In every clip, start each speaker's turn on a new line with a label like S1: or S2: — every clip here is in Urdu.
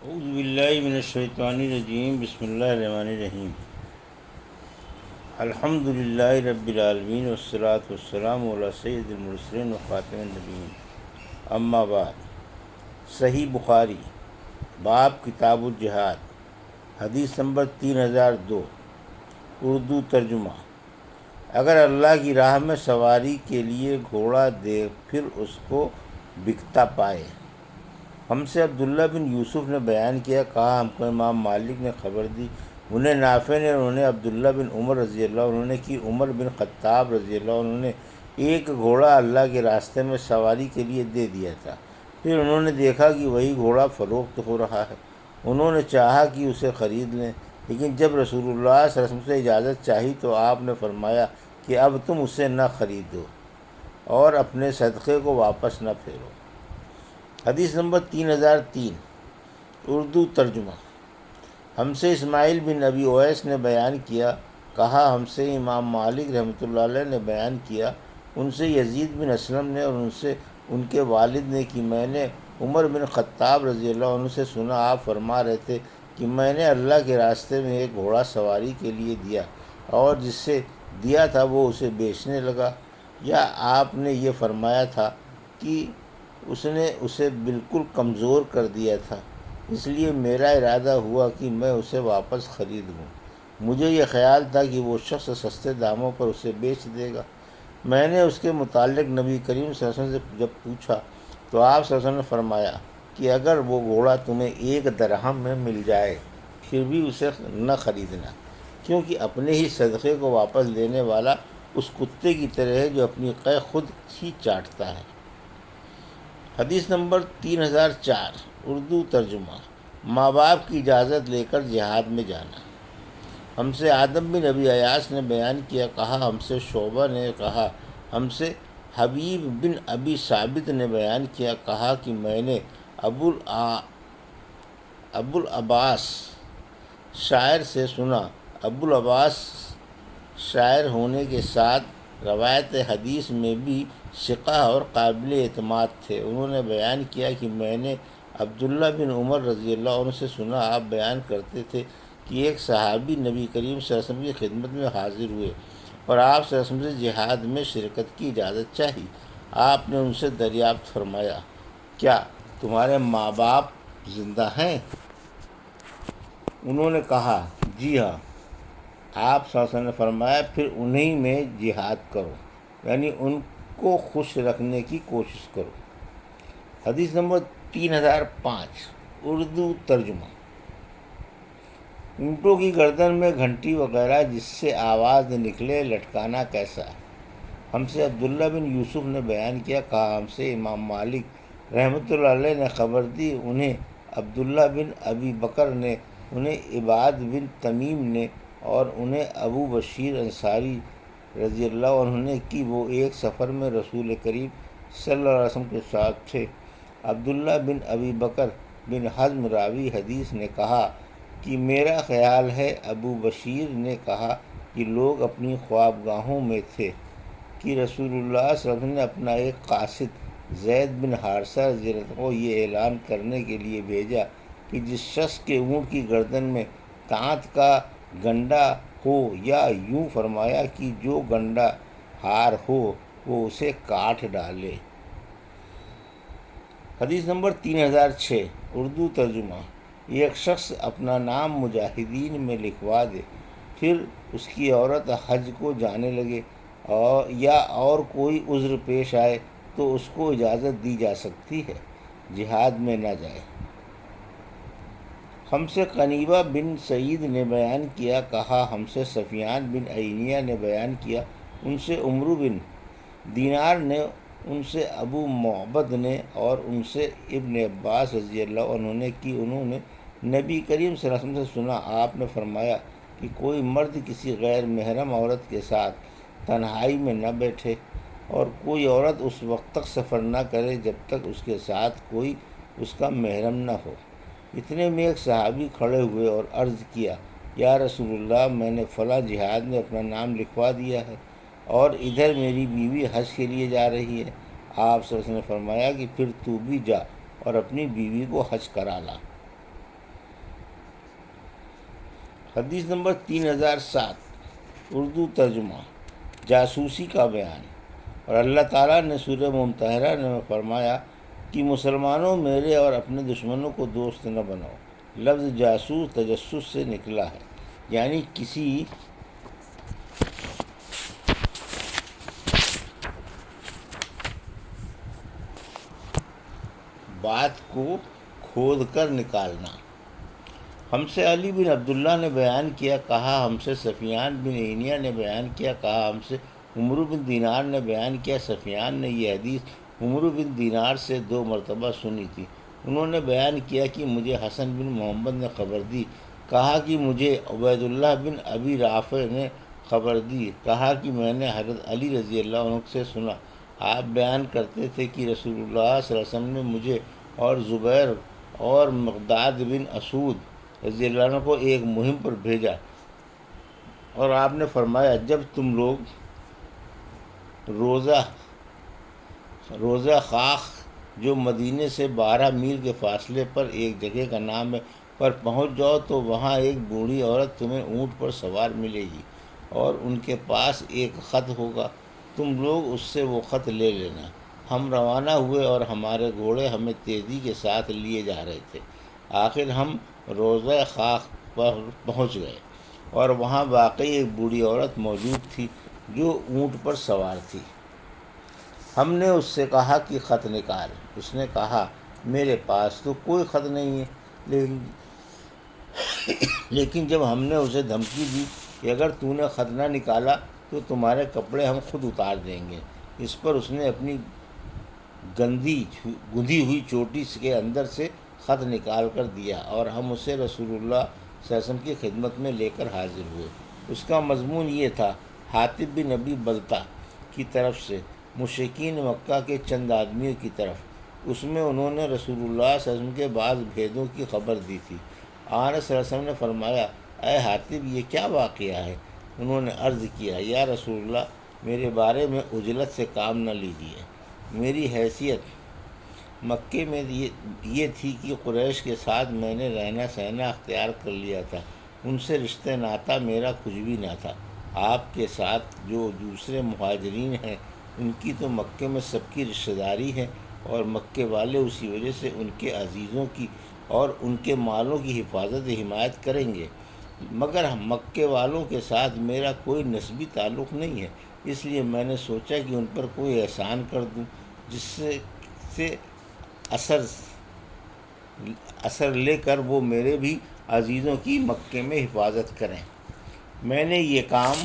S1: اعوذ باللہ من الشیطان الرجیم، بسم اللہ الرحمن الرحیم۔ الحمد للہ رب العالمین والصلاة والسلام علی سید المرسلین و خاتم النبیین، اما بعد۔ صحیح بخاری، باب کتاب الجہاد، حدیث نمبر 3002، اردو ترجمہ۔ اگر اللہ کی راہ میں سواری کے لیے گھوڑا دے پھر اس کو بکتا پائے۔ ہم سے عبداللہ بن یوسف نے بیان کیا، کہا ہم کو امام مالک نے خبر دی، انہیں نافع نے، انہوں نے عبداللہ بن عمر رضی اللہ عنہ نے کہ عمر بن خطاب رضی اللہ عنہ نے ایک گھوڑا اللہ کے راستے میں سواری کے لیے دے دیا تھا۔ پھر انہوں نے دیکھا کہ وہی گھوڑا فروخت ہو رہا ہے۔ انہوں نے چاہا کہ اسے خرید لیں، لیکن جب رسول اللہ صلی اللہ علیہ وسلم سے اجازت چاہی تو آپ نے فرمایا کہ اب تم اسے نہ خریدو اور اپنے صدقے کو واپس نہ پھیرو۔ حدیث نمبر 3003، اردو ترجمہ۔ ہم سے اسماعیل بن ابی اویس نے بیان کیا، کہا ہم سے امام مالک رحمۃ اللہ علیہ نے بیان کیا، ان سے یزید بن اسلم نے اور ان سے ان کے والد نے کہ میں نے عمر بن خطاب رضی اللہ عنہ سے سنا، آپ فرما رہے تھے کہ میں نے اللہ کے راستے میں ایک گھوڑا سواری کے لیے دیا اور جس سے دیا تھا وہ اسے بیچنے لگا، یا آپ نے یہ فرمایا تھا کہ اس نے اسے بالکل کمزور کر دیا تھا، اس لیے میرا ارادہ ہوا کہ میں اسے واپس خرید لوں۔ مجھے یہ خیال تھا کہ وہ شخص سستے داموں پر اسے بیچ دے گا۔ میں نے اس کے متعلق نبی کریم صلی اللہ علیہ وسلم سے جب پوچھا تو آپ صلی اللہ علیہ وسلم نے فرمایا کہ اگر وہ گھوڑا تمہیں 1 درہم میں مل جائے پھر بھی اسے نہ خریدنا، کیونکہ اپنے ہی صدقے کو واپس لینے والا اس کتے کی طرح ہے جو اپنی قے خود ہی چاٹتا ہے۔ حدیث نمبر 3004، اردو ترجمہ۔ ماں باپ کی اجازت لے کر جہاد میں جانا۔ ہم سے آدم بن ابی ایاس نے بیان کیا، کہا ہم سے شعبہ نے، کہا ہم سے حبیب بن ابی ثابت نے بیان کیا، کہا کہ میں نے ابو العباس شاعر سے سنا۔ ابو العباس شاعر ہونے کے ساتھ روایت حدیث میں بھی ثقہ اور قابل اعتماد تھے۔ انہوں نے بیان کیا کہ میں نے عبداللہ بن عمر رضی اللہ عنہ سے سنا، آپ بیان کرتے تھے کہ ایک صحابی نبی کریم صلی اللہ علیہ وسلم کی خدمت میں حاضر ہوئے اور آپ صلی اللہ علیہ وسلم سے جہاد میں شرکت کی اجازت چاہی۔ آپ نے ان سے دریافت فرمایا، کیا تمہارے ماں باپ زندہ ہیں؟ انہوں نے کہا جی ہاں۔ آپ صلی اللہ علیہ وسلم نے فرمایا پھر انہی میں جہاد کرو، یعنی ان کو خوش رکھنے کی کوشش کرو۔ حدیث نمبر 3005، اردو ترجمہ۔ اونٹوں کی گردن میں گھنٹی وغیرہ جس سے آواز نکلے لٹکانا کیسا ہے؟ ہم سے عبداللہ بن یوسف نے بیان کیا، کہا ہم سے امام مالک رحمۃ اللہ علیہ نے خبر دی، انہیں عبداللہ بن ابی بکر نے، انہیں عباد بن تمیم نے اور انہیں ابو بشیر انصاری رضی اللہ عنہ نے کہ وہ ایک سفر میں رسول کریم صلی اللہ علیہ وسلم کے ساتھ تھے۔ عبداللہ بن ابی بکر بن حزم راوی حدیث نے کہا کہ میرا خیال ہے ابو بشیر نے کہا کہ لوگ اپنی خوابگاہوں میں تھے کہ رسول اللہ صلی اللہ علیہ وسلم نے اپنا ایک قاصد زید بن حارثہ رضی اللہ عنہ کو یہ اعلان کرنے کے لیے بھیجا کہ جس شخص کے اونٹ کی گردن میں تانت کا گنڈا ہو، یا یوں فرمایا کہ جو گنڈا ہار ہو وہ اسے کاٹ ڈالے۔ حدیث نمبر 3006، اردو ترجمہ۔ ایک شخص اپنا نام مجاہدین میں لکھوا دے، پھر اس کی عورت حج کو جانے لگے یا اور کوئی عذر پیش آئے تو اس کو اجازت دی جا سکتی ہے، جہاد میں نہ جائے۔ ہم سے قنیبہ بن سعید نے بیان کیا، کہا ہم سے سفیان بن عینیہ نے بیان کیا، ان سے عمرو بن دینار نے، ان سے ابو معبد نے اور ان سے ابن عباس رضی اللہ عنہ نے کہ انہوں نے نبی کریم صلی اللہ علیہ وسلم سے سنا، آپ نے فرمایا کہ کوئی مرد کسی غیر محرم عورت کے ساتھ تنہائی میں نہ بیٹھے اور کوئی عورت اس وقت تک سفر نہ کرے جب تک اس کے ساتھ کوئی اس کا محرم نہ ہو۔ اتنے میں ایک صحابی کھڑے ہوئے اور عرض کیا، یا رسول اللہ، میں نے فلاں جہاد میں اپنا نام لکھوا دیا ہے اور ادھر میری بیوی حج کے لیے جا رہی ہے۔ آپ صلی اللہ علیہ وسلم نے فرمایا کہ پھر تو بھی جا اور اپنی بیوی کو حج کرا لا۔ حدیث نمبر 3007 اردو ترجمہ جاسوسی کا بیان۔ اور اللہ تعالیٰ نے سورہ ممتحنہ میں فرمایا کہ مسلمانوں میرے اور اپنے دشمنوں کو دوست نہ بناؤ۔ لفظ جاسوس تجسس سے نکلا ہے، یعنی کسی بات کو کھود کر نکالنا۔ ہم سے علی بن عبداللہ نے بیان کیا، کہا ہم سے سفیان بن عینیہ نے بیان کیا، کہا ہم سے عمرو بن دینار نے بیان کیا۔ سفیان نے یہ حدیث عمرو بن دینار سے 2 مرتبہ سنی تھی۔ انہوں نے بیان کیا کہ مجھے حسن بن محمد نے خبر دی، کہا کہ مجھے عبید اللہ بن ابی رافع نے خبر دی، کہا کہ میں نے حضرت علی رضی اللہ عنہ سے سنا، آپ بیان کرتے تھے کہ رسول اللہ صلی اللہ علیہ وسلم نے مجھے اور زبیر اور مقداد بن اسود رضی اللہ عنہ کو ایک مہم پر بھیجا، اور آپ نے فرمایا جب تم لوگ روزہ خاخ جو مدینے سے 12 میل کے فاصلے پر ایک جگہ کا نام ہے پر پہنچ جاؤ تو وہاں ایک بوڑھی عورت تمہیں اونٹ پر سوار ملے گی اور ان کے پاس ایک خط ہوگا، تم لوگ اس سے وہ خط لے لینا۔ ہم روانہ ہوئے اور ہمارے گھوڑے ہمیں تیزی کے ساتھ لیے جا رہے تھے۔ آخر ہم روزہ خاخ پر پہنچ گئے اور وہاں واقعی ایک بوڑھی عورت موجود تھی جو اونٹ پر سوار تھی۔ ہم نے اس سے کہا کہ خط نکال۔ اس نے کہا میرے پاس تو کوئی خط نہیں ہے، لیکن جب ہم نے اسے دھمکی دی کہ اگر تو نے خط نہ نکالا تو تمہارے کپڑے ہم خود اتار دیں گے، اس پر اس نے اپنی گندھی ہوئی چوٹی کے اندر سے خط نکال کر دیا اور ہم اسے رسول اللہ صلی اللہ علیہ وسلم کی خدمت میں لے کر حاضر ہوئے۔ اس کا مضمون یہ تھا، حاطب بن ابی بلتہ کی طرف سے مشرکین مکہ کے چند آدمیوں کی طرف۔ اس میں انہوں نے رسول اللہ صلی اللہ علیہ وسلم کے بعض بھیدوں کی خبر دی تھی۔ آن صلی اللہ علیہ وسلم نے فرمایا اے حاطب یہ کیا واقعہ ہے؟ انہوں نے عرض کیا یا رسول اللہ میرے بارے میں عجلت سے کام نہ لیجیے، میری حیثیت مکے میں یہ تھی کہ قریش کے ساتھ میں نے رہنا سہنا اختیار کر لیا تھا، ان سے رشتہ ناتا میرا کچھ بھی نہ تھا۔ آپ کے ساتھ جو دوسرے مہاجرین ہیں ان کی تو مکے میں سب کی رشتہ داری ہے اور مکے والے اسی وجہ سے ان کے عزیزوں کی اور ان کے مالوں کی حفاظت و حمایت کریں گے، مگر مکے والوں کے ساتھ میرا کوئی نسبی تعلق نہیں ہے، اس لیے میں نے سوچا کہ ان پر کوئی احسان کر دوں جس سے اثر لے کر وہ میرے بھی عزیزوں کی مکے میں حفاظت کریں۔ میں نے یہ کام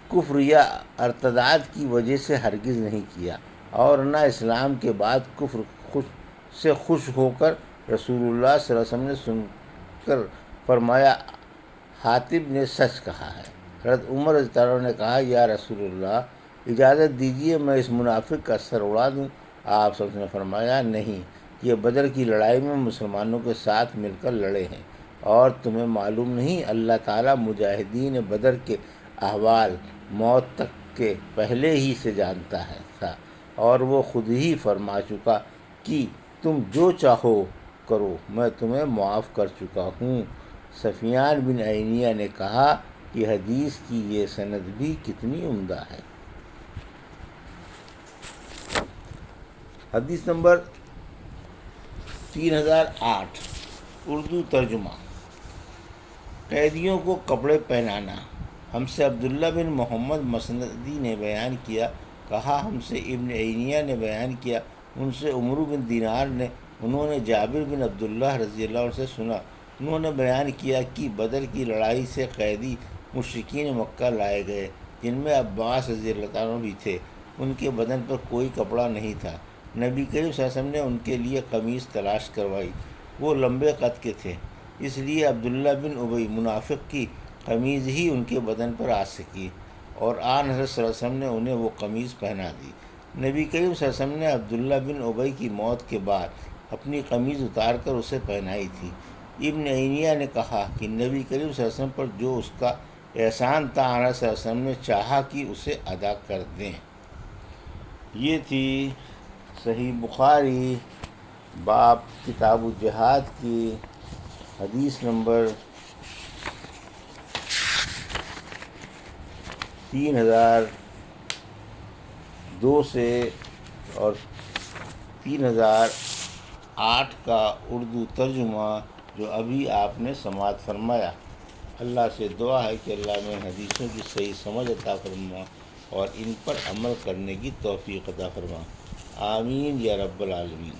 S1: کفر یا ارتداد کی وجہ سے ہرگز نہیں کیا اور نہ اسلام کے بعد کفر سے خوش ہو کر۔ رسول اللہ صلی اللہ علیہ وسلم نے سن کر فرمایا حاطب نے سچ کہا ہے۔ حضرت عمر رضی اللہ عنہ نے کہا یا رسول اللہ اجازت دیجیے میں اس منافق کا سر اڑا دوں۔ آپ صلی اللہ علیہ وسلم نے فرمایا نہیں، یہ بدر کی لڑائی میں مسلمانوں کے ساتھ مل کر لڑے ہیں، اور تمہیں معلوم نہیں اللہ تعالیٰ مجاہدین بدر کے احوال موت تک کے پہلے ہی سے جانتا تھا، اور وہ خود ہی فرما چکا کہ تم جو چاہو کرو میں تمہیں معاف کر چکا ہوں۔ سفیان بن عینیہ نے کہا کہ حدیث کی یہ سند بھی کتنی عمدہ ہے۔ حدیث نمبر 3008 اردو ترجمہ قیدیوں کو کپڑے پہنانا۔ ہم سے عبداللہ بن محمد مسندی نے بیان کیا، کہا ہم سے ابن عینیہ نے بیان کیا، ان سے عمرو بن دینار نے، انہوں نے جابر بن عبداللہ رضی اللہ عنہ سے سنا، انہوں نے بیان کیا کہ بدر کی لڑائی سے قیدی مشرکین مکہ لائے گئے جن میں عباس رضی اللہ عنہ بھی تھے، ان کے بدن پر کوئی کپڑا نہیں تھا۔ نبی کریم صلی اللہ علیہ وسلم نے ان کے لیے قمیص تلاش کروائی، وہ لمبے قد کے تھے، اس لیے عبداللہ بن ابی منافق کی قمیض ہی ان کے بدن پر آ سکی اور آن حضرت صلی اللہ علیہ وسلم نے انہیں وہ قمیض پہنا دی۔ نبی کریم صلی اللہ علیہ وسلم نے عبداللہ بن ابی کی موت کے بعد اپنی قمیض اتار کر اسے پہنائی تھی۔ ابن عینیہ نے کہا کہ نبی کریم صلی اللہ علیہ وسلم پر جو اس کا احسان تھا آن صلی اللہ علیہ وسلم نے چاہا کہ اسے ادا کر دیں۔ یہ تھی صحیح بخاری باب کتاب الجہاد کی حدیث نمبر 3002 سے اور 3008 کا اردو ترجمہ جو ابھی آپ نے سماعت فرمایا۔ اللہ سے دعا ہے کہ اللہ میں حدیثوں کی صحیح سمجھ عطا فرما اور ان پر عمل کرنے کی توفیق عطا فرما، آمین یا رب العالمین۔